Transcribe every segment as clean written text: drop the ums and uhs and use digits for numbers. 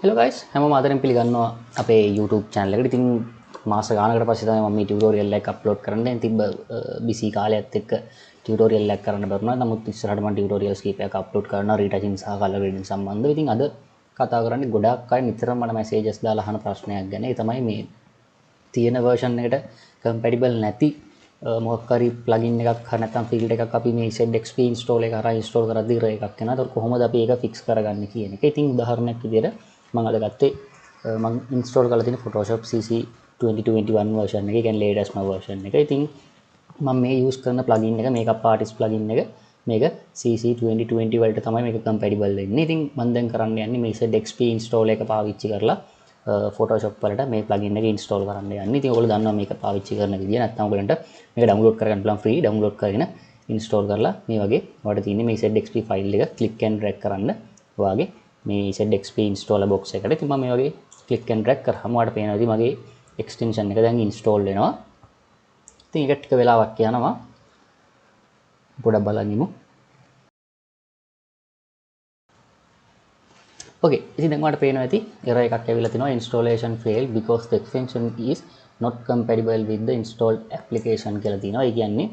Hello guys, හැමෝම ආදරෙන් පිළිගන්නවා අපේ YouTube channel එකට. ඉතින් මාස ගානකට පස්සේ තමයි මම මේ tutorial එක අප්ලෝඩ් කරන්න. දැන් තිබ්බ busy කාලයත් එක්ක tutorial එකක් කරන්න බැරුණා. නමුත් ඉස්සරහට මම tutorials කීපයක් අප්ලෝඩ් කරනවා retouching සහ color grading සම්බන්ධව. ඉතින් අද කතා කරන්නේ ගොඩාක් අය නිතරම මට messages දාලා අහන ප්‍රශ්නයක් ගැන. ඒ තමයි මේ තියෙන version එකට compatible නැති මොකක් හරි plugin එකක් හරි නැත්නම් field එකක් අපි මේ ZXP install එක හරහා install කරද්දී error එකක් එනවා. ඒක කොහොමද අපි ඒක fix කරගන්නේ කියන එක. ඉතින් උදාහරණයක් විදිහට මම අද ගත්තේ මම ඉන්ස්ටෝල් කරලා තියෙන Photoshop CC 2021 version එක. ඒ කියන්නේ latest version එක. ඉතින් මම මේ use කරන plugin එක makeup artist plugin එක මේක CC 2020 වලට තමයි මේක compatible වෙන්නේ. ඉතින් මම දැන් කරන්න යන්නේ මේ ZXP install එක පාවිච්චි කරලා Photoshop වලට මේ plugin එක install කරන්න යන්නේ. ඉතින් ඔයගොල්ලෝ දන්නවා මේක පාවිච්චි කරන විදිය. නැත්නම් ඔයගලන්ට මේක download කරගන්න පුළුවන් free download කරගෙන install කරලා මේ වගේ ඔයාලට තියෙන්නේ මේ ZXP file එක click and drag කරන්න ඔයාගේ මේ ZXP installer box එකට. ඉතින් මම මේ වගේ click and drag කරාම ඔයාලට පේනවා ඉතින් මගේ extension එක දැන් install වෙනවා. ඉතින් ඒක ටික වෙලාවක් යනවා. පොඩක් බලන්න ඉමු. Okay, ඉතින් දැන් ඔයාලට පේනවා ඇති error එකක් ඇවිල්ලා තිනවා installation failed because the extension is not compatible with the installed application කියලා තියෙනවා. ඒ කියන්නේ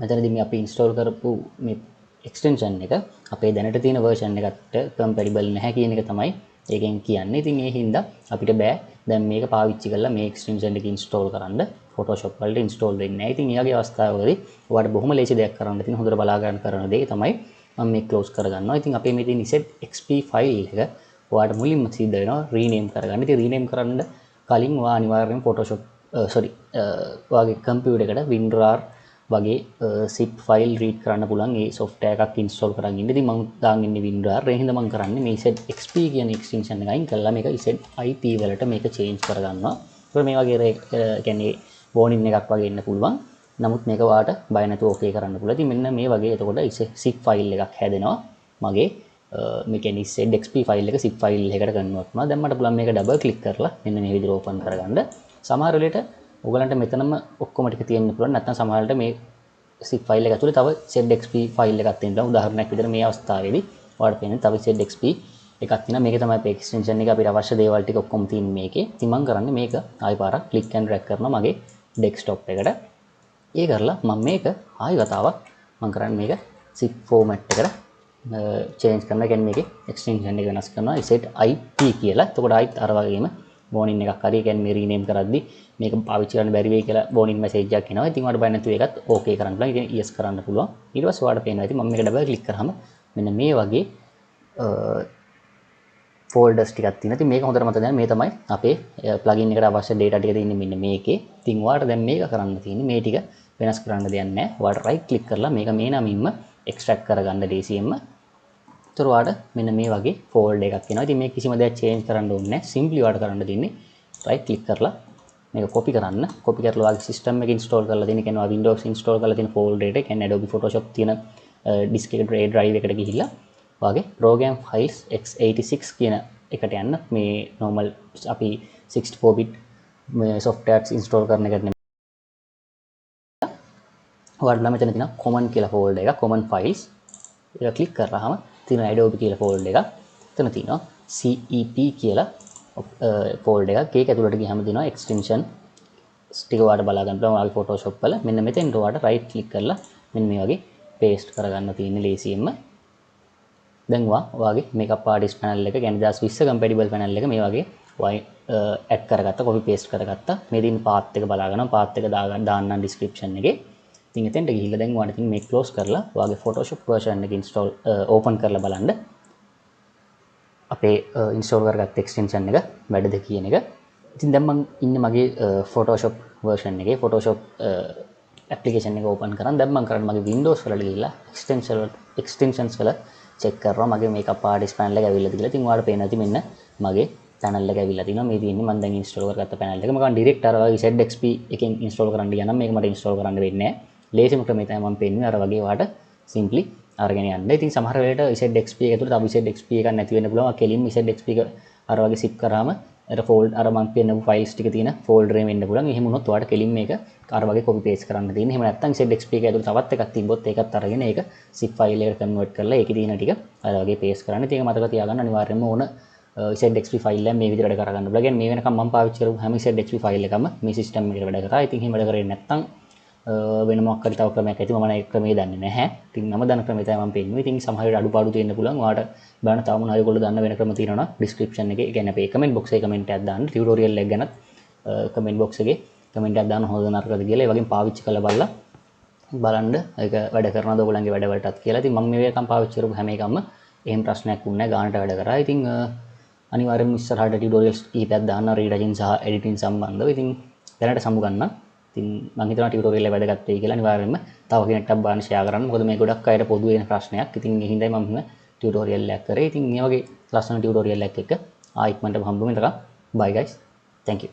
මෙතනදී මේ අපි install කරපු මේ extension එක අපේ දැනට තියෙන version එකට compatible නැහැ කියන එක තමයි ඒකෙන් කියන්නේ. ඉතින් ඒ හින්දා අපිට බෑ දැන් මේක පාවිච්චි කරලා මේ extension එක install කරන්න Photoshop වලට install වෙන්නේ නැහැ. ඉතින් ඊයගේ අවස්ථාවකදී ඔයාලට බොහොම ලේසි දෙයක් කරන්න තියෙන හොඳට බලා ගන්න කරන දේ තමයි මම මේ close කරගන්නවා. ඉතින් අපේ මේ තියෙන ZXP file එක ඔයාලට මුලින්ම සිද්ධ වෙනවා rename කරගන්න. ඉතින් rename කරන්න කලින් ඔයා අනිවාර්යයෙන්ම Photoshop ඔයාගේ computer එකට WinRAR වගේ zip file read කරන්න පුළුවන් ඒ software එකක් install කරන් ඉන්න. ඉතින් මම දාන් ඉන්නේ WinRAR. ඒ හින්දා මම කරන්නේ මේ ZXP කියන extension එක අයින් කරලා මේක ZIP වලට මේක change කරගන්නවා. ඒක මේ වගේ කියන්නේ warning එකක් වගේ එන්න පුළුවන්. නමුත් මේක ඔයාලට බය නැතුව okay කරන්න පුළුවන්. ඉතින් මෙන්න මේ වගේ එතකොට zip file එකක් හැදෙනවා. මගේ මේ කියන්නේ ZXP file එක zip file එකකට convert වුණා. දැන් මට පුළුවන් මේක double click කරලා මෙන්න මේ විදිහට open කරගන්න. සමහර වෙලෙට ඔයගලන්ට මෙතනම ඔක්කොම ටික තියෙන්න පුළුවන්. නැත්නම් සමහරවිට මේ zip file එක ඇතුලේ තව ZXP file එකක් තියෙන්න පුළුවන්. උදාහරණයක් විදිහට මේ අවස්ථාවේදී ඔයාලට පේන්නේ තව ZXP එකක් තියෙනවා. මේකේ තමයි අපේ extension එක අපිට අවශ්‍ය දේවල් ටික ඔක්කොම තියෙන්නේ මේකේ. ඉතින් මම කරන්නේ මේක ආයි පාරක් click and drag කරනවා මගේ desktop එකට. ඒ කරලා මම මේක ආයි වතාවක් මම කරන්නේ මේක zip format එකට change කරනවා. කියන්නේ මේකේ extension එක වෙනස් කරනවා ZIP කියලා. එතකොට ආයිත් අර වගේම warning එකක් හරි කියන්නේ මේ rename කරද්දී මේක පාවිච්චි කරන්න බැරි වෙයි කියලා warning message එකක් එනවා. ඉතින් ඔයාලට බය නැතුව ඒකත් okay කරන්න පුළුවන්. ඉතින් yes කරන්න පුළුවන්. ඊට පස්සේ ඔයාලට පේනවා ඉතින් මම මේක double click කරාම මෙන්න මේ වගේ folders ටිකක් තියෙනවා. ඉතින් මේක හොඳට මතක ගන්න මේ තමයි අපේ plugin එකට අවශ්‍ය data ටික තියෙන්නේ මෙන්න මේකේ. ඉතින් ඔයාලට දැන් මේක කරන්න තියෙන්නේ මේ ටික වෙනස් කරන්න දෙයක් නැහැ. ඔයාලට right click කරලා මේක මේ නමින්ම extract කරගන්න DCM. ඒතර ඔයාලට මෙන්න මේ වගේ folder එකක් එනවා. ඉතින් මේක කිසිම දෙයක් change කරන්න ඕනේ නැහැ. simply ඔයාලට කරන්න දෙන්නේ right click කරලා මේක copy කරන්න. copy කරලා ඔයාගේ system එකේ install කරලා තියෙන කියන්නේ Windows install කරලා තියෙන folder එකට කියන්නේ Adobe Photoshop තියෙන disk එක drive එකට ගිහිල්ලා ඔයාගේ program files x86 කියන එකට යන්න. මේ normal අපි 64 bit softwares install කරන එකට නෙමෙයි. ඔයාලට මෙතන තියෙන common කියලා folder එක common files ඒක click කරාම තියෙන Adobe කියලා folder එකක්. එතන තියෙනවා CEP කියලා folder එකක්. ඒක ඇතුළට ගියාම දෙනවා extension ටික ඔයාලට බලා ගන්න පුළුවන් ඔයාගේ Photoshop වල. මෙන්න මෙතෙන්ට ඔයාලට right click කරලා මෙන්න මේ වගේ paste කරගන්න තියෙන්නේ ලේසියෙන්ම. දැන් ඔයාගේ makeup artist panel එක කියන්නේ 2020 compatible panel එක මේ වගේ add කරගත්තා copy paste කරගත්තා. මේ දින path එක බලා ගන්නවා. path එක දාන්නම් description එකේ. ඉතින් එතෙන්ට ගිහිල්ලා දැන් ඔයාලට ඉතින් මේ close කරලා ඔයාගේ Photoshop version එක install open කරලා බලන්න. අපේ install කරගත්ත extension එක වැඩද කියන එක. ඉතින් දැන් මම ඉන්නේ මගේ Photoshop version එකේ. Photoshop application එක open කරන් දැන් මම කරන්නේ මගේ Windows වලට ගිහිල්ලා extensions වල check කරනවා මගේ makeup artist panel එක ඇවිල්ලාද කියලා. ඉතින් ඔයාලට පේනවා ඉතින් මෙන්න මගේ panel එක ඇවිල්ලා තිනවා. මේ තියෙන්නේ මම දැන් install කරගත්ත panel එක. මම direct අර වගේ ZXP එකෙන් install කරන්න ගියා නම් මේක මට install කරන්න වෙන්නේ නැහැ. ලේසිම ක්‍රමය තමයි මම පෙන්වන්නේ අර වගේ ඔයාලට simply අරගෙන යන්න. ඉතින් සමහර වෙලට ZXP එක ඇතුළේ තව ZXP එකක් නැති වෙන්න පුළුවන්. කෙලින්ම ZXP එක අර වගේ zip කරාම අර fold අර මම පෙන්නපු files ටික තියෙන folder එකේ වෙන්න පුළුවන්. එහෙම වුණොත් ඔයාලට කෙලින්ම මේක අර වගේ copy paste කරන්න තියෙන්නේ. එහෙම නැත්නම් ZXP එක ඇතුළේ තවත් එකක් තිබ්බොත් ඒකත් අරගෙන ඒක zip file එකට convert කරලා ඒකේ තියෙන ටික අර වගේ paste කරන්න. ඉතින් ඒක මතක තියාගන්න අනිවාර්යයෙන්ම ඕන ZXP ෆයිල් එක මේ විදිහට වැඩ කරගන්න පුළුවන්. කියන්නේ මේ වෙනකම් මම පාවිච්චි කරපු හැම ZXP ෆයිල් එකම මේ සිස්ටම් එකට වැඩ කරා. ඉතින් එහෙම වැඩ කරේ නැත්නම් වෙන මොකක් හරි තව ක්‍රමයක් ඇති මම ඒ ක්‍රමේ දන්නේ නැහැ. ඉතින් මම දන්න ක්‍රමය තමයි මම පෙන්නුවේ. ඉතින් සමහර වෙලාවට අඩුපාඩු තියෙන්න පුළුවන්. ඔයාලට බලන්න තව මොනවා හරි ඔයගොල්ලෝ දන්න වෙන ක්‍රම තියෙනවා නම් description එකේ කියන්නේ අපේ comment box එකේ comment එකක් දාන්න. tutorial එක ගැනත් comment box එකේ comment එකක් දාන්න හොඳ නරකද කියලා. ඒ වගේම පාවිච්චි කරලා බලන්න ඒක වැඩ කරනවද ඔයගොල්ලන්ගේ වැඩවලටත් කියලා. ඉතින් මම මේ එකම පාවිච්චි කරපු හැම එකම එහෙම ප්‍රශ්නයක් වුණේ නැහැ. ගානට වැඩ කරා. ඉතින් අනිවාර්යෙන්ම ඉස්සරහට tutorials කීපයක් දාන්න retouching සහ editing සම්බන්ධව. ඉතින් දැනට සමු ගන්න. ඉතින් මම හිතනවා tutorial එක වැදගත් වෙයි කියලා. අනිවාර්යෙන්ම තව කෙනෙක්ට බලන්න share කරන්න. මොකද මේ ගොඩක් අයට පොදු වෙන ප්‍රශ්නයක්. ඉතින් ඒ හින්දායි මම මෙහෙම tutorial එකක් කරේ. ඉතින් මේ වගේ ලස්සන tutorial එකක් එක්ක ආයිත් මන්ට හම්බ වෙමු. bye guys. Thank you.